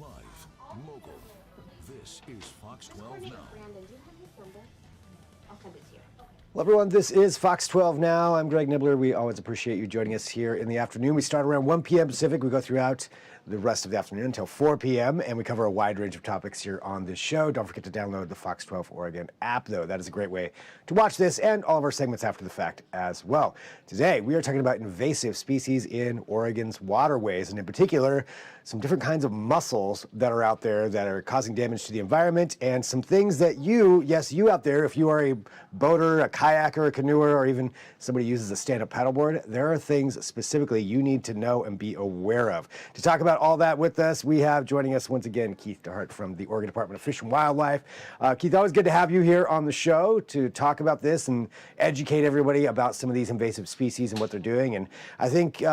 Live, local. This is Fox 12 Now. Brandon, do you have his number? I'll send it to you. Hello, everyone. This is Fox 12 Now. I'm Greg Nibbler. We always appreciate you joining us here in the afternoon. We start around 1 p.m. Pacific. We go throughout the rest of the afternoon until 4 p.m., and we cover a wide range of topics here on this show. Don't forget to download the Fox 12 Oregon app, though. That is a great way to watch this and all of our segments after the fact as well. Today, we are talking about invasive species in Oregon's waterways, and in particular, some different kinds of mussels that are out there that are causing damage to the environment, and some things that you out there, if you are a boater, a kayaker, a canoer, or even somebody who uses a stand-up paddleboard, there are things specifically you need to know and be aware of. To talk about all that with us, we have joining us once again Keith DeHart from the Oregon Department of Fish and Wildlife. Keith, always good to have you here on the show to talk about this and educate everybody about some of these invasive species and what they're doing. And I think,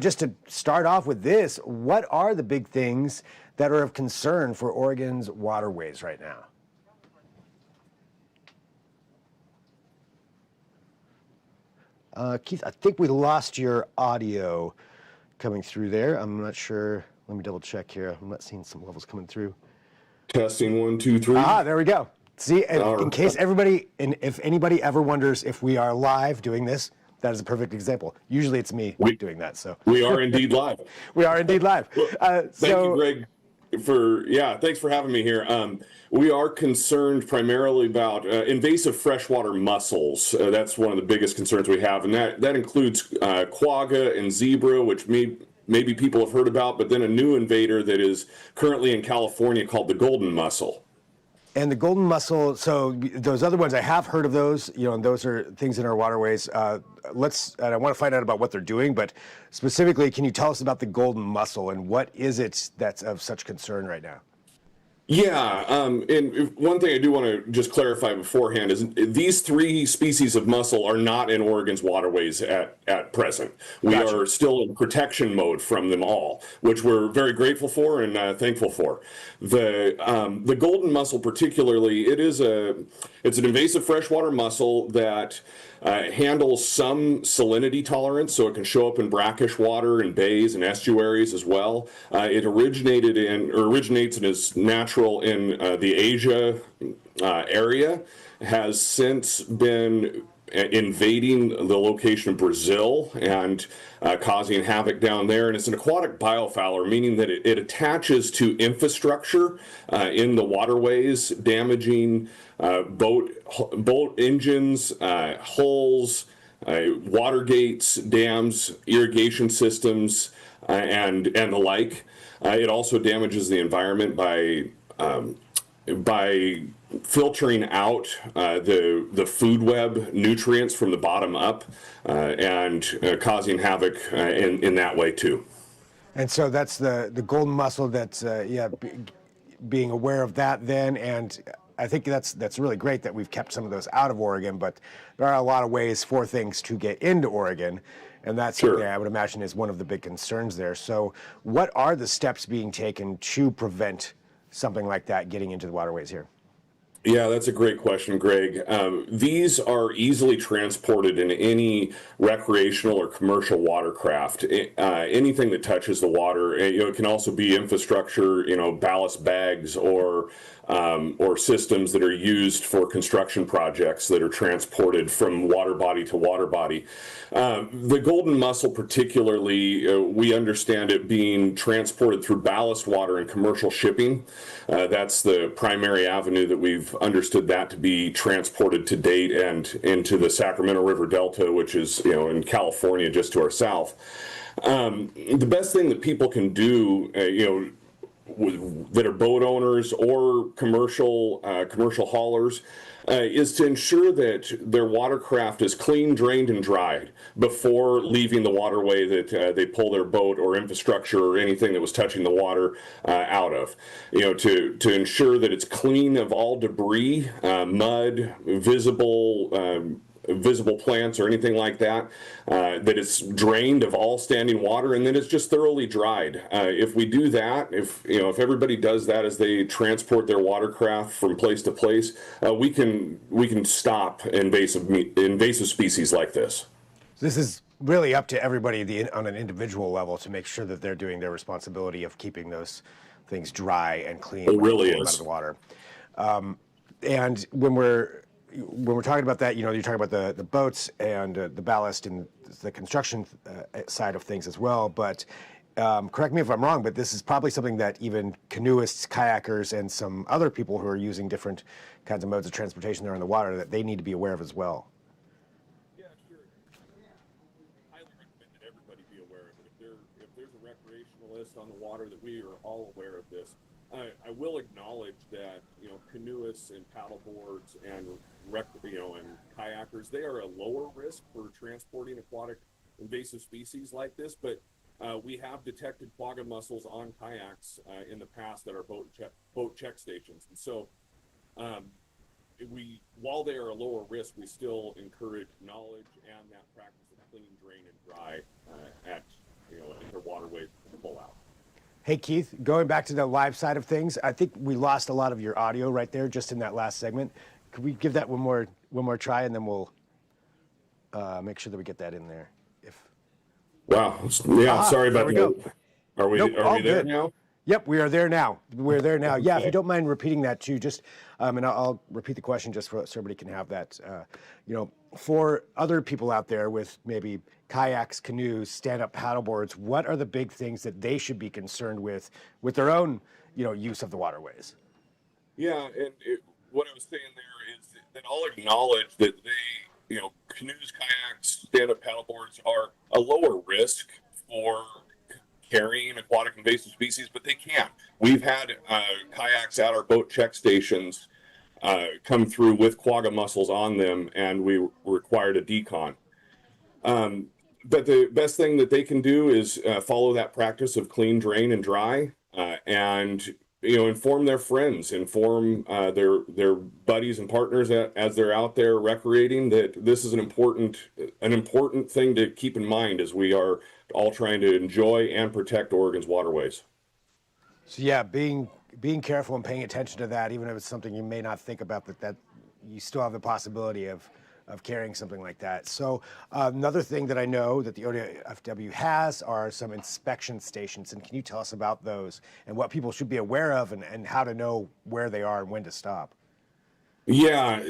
just to start off with this, what are the big things that are of concern for Oregon's waterways right now? Keith, I think we lost your audio coming through there. I'm not sure. Let me double check here. I'm not seeing some levels coming through. Testing 1, 2, 3. There we go. See, in case everybody, and if anybody ever wonders if we are live doing this, that is a perfect example. Usually it's me doing that. So we are indeed live. We are indeed live. Thank you, Greg, thanks for having me here. We are concerned primarily about invasive freshwater mussels. That's one of the biggest concerns we have, and that includes quagga and zebra, which maybe people have heard about, but then a new invader that is currently in California called the golden mussel. And the golden mussel, so those other ones, I have heard of those, and those are things in our waterways. And I want to find out about what they're doing, but specifically, can you tell us about the golden mussel and what is it that's of such concern right now? Yeah, and one thing I do want to just clarify beforehand is these three species of mussel are not in Oregon's waterways at present. We are still in protection mode from them all, which we're very grateful for and thankful for. The golden mussel particularly, it's an invasive freshwater mussel that handles some salinity tolerance, so it can show up in brackish water in bays and estuaries as well. It originates and is natural in the Asia area, has since been invading the location of Brazil and causing havoc down there. And it's an aquatic biofouler, meaning that it attaches to infrastructure in the waterways, damaging boat engines, hulls, water gates, dams, irrigation systems, and the like. It also damages the environment by filtering out the food web nutrients from the bottom up and causing havoc in that way too. And so that's the golden mussel that's being aware of that then, and I think that's really great that we've kept some of those out of Oregon, but there are a lot of ways for things to get into Oregon, and that's something I would imagine is one of the big concerns there. So what are the steps being taken to prevent something like that getting into the waterways here? Yeah, that's a great question, Greg. These are easily transported in any recreational or commercial watercraft. Anything that touches the water, it can also be infrastructure, ballast bags or systems that are used for construction projects that are transported from water body to water body. The golden mussel particularly, we understand it being transported through ballast water in commercial shipping. That's the primary avenue that we've understood that to be transported to date and into the Sacramento River Delta, which is in California just to our south. The best thing that people can do, that are boat owners or commercial haulers, is to ensure that their watercraft is clean, drained, and dried before leaving the waterway that they pull their boat or infrastructure or anything that was touching the water out of. To ensure that it's clean of all debris, mud, visible plants or anything like that, that it's drained of all standing water, and then it's just thoroughly dried. If we do that, if everybody does that as they transport their watercraft from place to place, we can stop invasive species like this. This is really up to everybody on an individual level to make sure that they're doing their responsibility of keeping those things dry and clean It when you really pull them out of is. the water. And when we're talking about that, you're talking about the boats and the ballast and the construction side of things as well. But correct me if I'm wrong, but this is probably something that even canoeists, kayakers, and some other people who are using different kinds of modes of transportation there in the water that they need to be aware of as well. Yeah, sure. Highly recommend that everybody be aware of it. If there's a recreationalist on the water, that we are all aware of this. I will acknowledge that canoeists and paddleboards and and kayakers, they are a lower risk for transporting aquatic invasive species like this, but we have detected quagga mussels on kayaks in the past at our boat check stations, and so while they are a lower risk, we still encourage knowledge and that practice of clean, drain, and dry at their waterways to pull out. Hey, Keith, going back to the live side of things, I think we lost a lot of your audio right there just in that last segment. Could we give that one more try, and then we'll make sure that we get that in there? Wow. Yeah, sorry about that. Go. Are we Nope, all there good. now? Yep, we are there now. We're there now. Yeah, if Okay. you don't mind repeating that too, just and I'll repeat the question just so everybody can have that. For other people out there with maybe kayaks, canoes, stand-up paddleboards, what are the big things that they should be concerned with their own, use of the waterways? Yeah, and what I was saying there is that I'll acknowledge that canoes, kayaks, stand-up paddleboards are a lower risk for carrying aquatic invasive species, but they can. We've had kayaks at our boat check stations come through with quagga mussels on them, and we required a decon. But the best thing that they can do is follow that practice of clean, drain, and dry, and inform their friends, inform their buddies and partners as they're out there recreating, that this is an important thing to keep in mind as we are all trying to enjoy and protect Oregon's waterways. So yeah, being careful and paying attention to that, even if it's something you may not think about, that you still have the possibility of carrying something like that. So another thing that I know that the ODFW has are some inspection stations. And can you tell us about those and what people should be aware of and how to know where they are and when to stop? Yeah,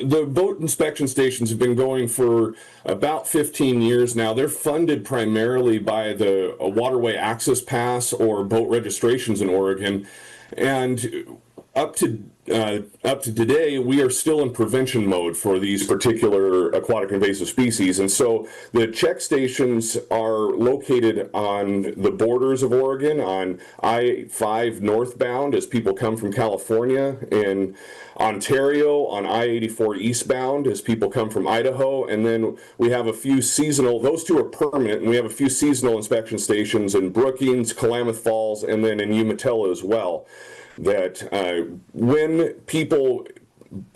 the boat inspection stations have been going for about 15 years now. They're funded primarily by the Waterway Access Pass or boat registrations in Oregon. And up to today, we are still in prevention mode for these particular aquatic invasive species. And so the check stations are located on the borders of Oregon, on I-5 northbound as people come from California, in Ontario on I-84 eastbound as people come from Idaho. And then we have a few seasonal, those two are permanent, and we have a few seasonal inspection stations in Brookings, Klamath Falls, and then in Umatilla as well. That when people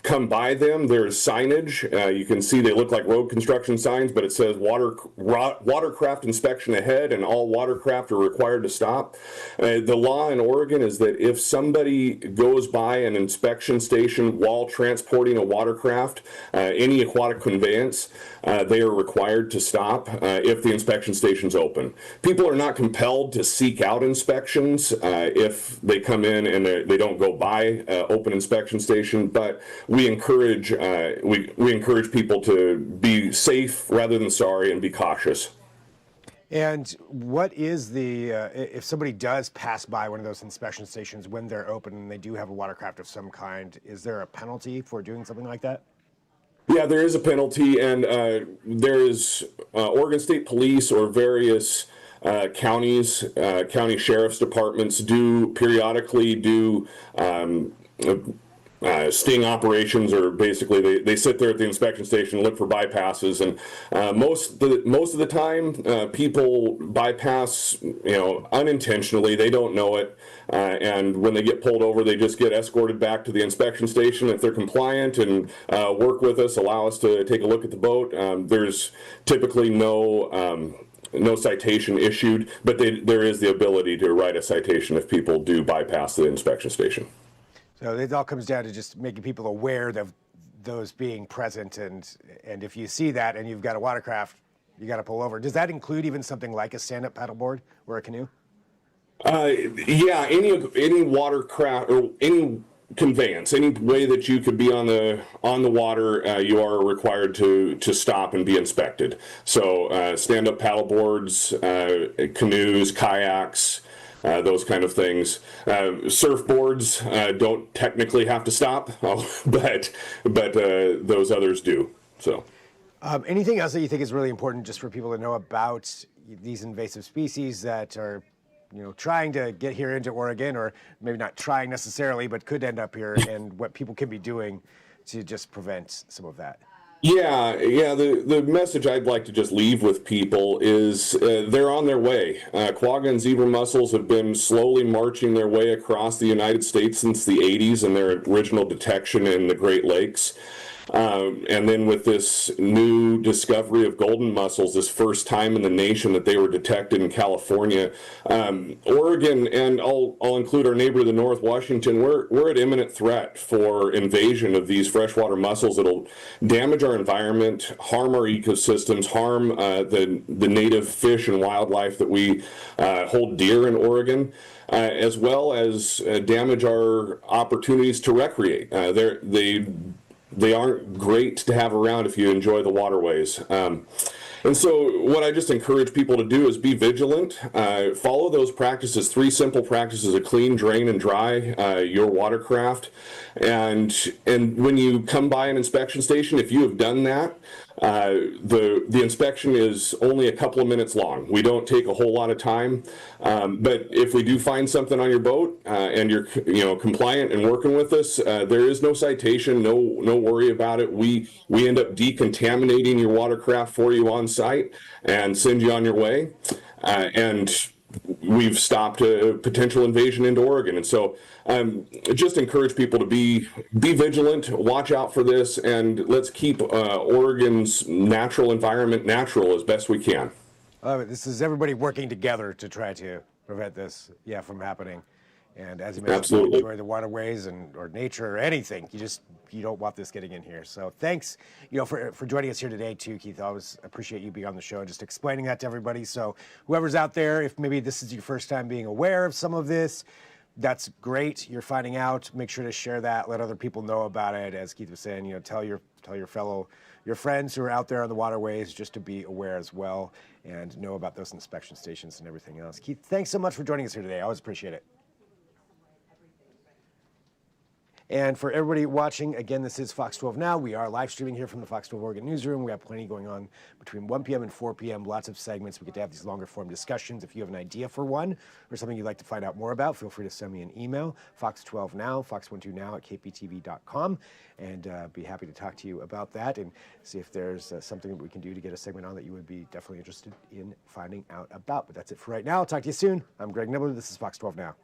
come by them, there's signage. You can see they look like road construction signs, but it says watercraft inspection ahead, and all watercraft are required to stop. The law in Oregon is that if somebody goes by an inspection station while transporting a watercraft, any aquatic conveyance, they are required to stop if the inspection station's open. People are not compelled to seek out inspections if they come in and they don't go by open inspection station, but we encourage people to be safe rather than sorry and be cautious. And what is if somebody does pass by one of those inspection stations when they're open and they do have a watercraft of some kind, is there a penalty for doing something like that? Yeah, there is a penalty, and there is Oregon State Police or various counties, county sheriff's departments periodically do sting operations, or basically they sit there at the inspection station and look for bypasses, and most of the time people bypass unintentionally. They don't know it, and when they get pulled over, they just get escorted back to the inspection station. If they're compliant and work with us, allow us to take a look at the boat, there's typically no citation issued, but there is the ability to write a citation if people do bypass the inspection station. So it all comes down to just making people aware of those being present, and if you see that and you've got a watercraft, you got to pull over. Does that include even something like a stand-up paddleboard or a canoe? Yeah, any watercraft or any conveyance, any way that you could be on the water, you are required to stop and be inspected. So stand-up paddle boards, canoes, kayaks, those kind of things. Surfboards don't technically have to stop, but those others do. So. Anything else that you think is really important just for people to know about these invasive species that are, trying to get here into Oregon, or maybe not trying necessarily, but could end up here, and what people can be doing to just prevent some of that? Yeah. The message I'd like to just leave with people is they're on their way. Quagga and zebra mussels have been slowly marching their way across the United States since the 80s and their original detection in the Great Lakes. And then with this new discovery of golden mussels, this first time in the nation that they were detected in California, Oregon, and I'll include our neighbor to the north, Washington, we're at imminent threat for invasion of these freshwater mussels that'll damage our environment, harm our ecosystems, harm the native fish and wildlife that we hold dear in Oregon. As well as damage our opportunities to recreate. They aren't great to have around if you enjoy the waterways. And so what I just encourage people to do is be vigilant, follow those practices, 3 simple practices of clean, drain, and dry your watercraft. And when you come by an inspection station, if you have done that, the inspection is only a couple of minutes long. We don't take a whole lot of time, but if we do find something on your boat and you're compliant and working with us, there is no citation, no worry about it. We end up decontaminating your watercraft for you on site and send you on your way, and we've stopped a potential invasion into Oregon. And so just encourage people to be vigilant, watch out for this, and let's keep Oregon's natural environment natural as best we can. This is everybody working together to try to prevent this, from happening. And as you mentioned, Absolutely. enjoy the waterways or nature or anything. You don't want this getting in here. So thanks, for joining us here today too, Keith. I always appreciate you being on the show and just explaining that to everybody. So whoever's out there, if maybe this is your first time being aware of some of this, that's great. You're finding out. Make sure to share that. Let other people know about it. As Keith was saying, tell your friends who are out there on the waterways just to be aware as well and know about those inspection stations and everything else. Keith, thanks so much for joining us here today. I always appreciate it. And for everybody watching, again, this is Fox 12 Now. We are live streaming here from the Fox 12 Oregon newsroom. We have plenty going on between 1 p.m. and 4 p.m., lots of segments. We get to have these longer form discussions. If you have an idea for one or something you'd like to find out more about, feel free to send me an email, fox12now, fox12now at kptv.com, and be happy to talk to you about that and see if there's something that we can do to get a segment on that you would be definitely interested in finding out about. But that's it for right now. I'll talk to you soon. I'm Greg Nibbler. This is Fox 12 Now.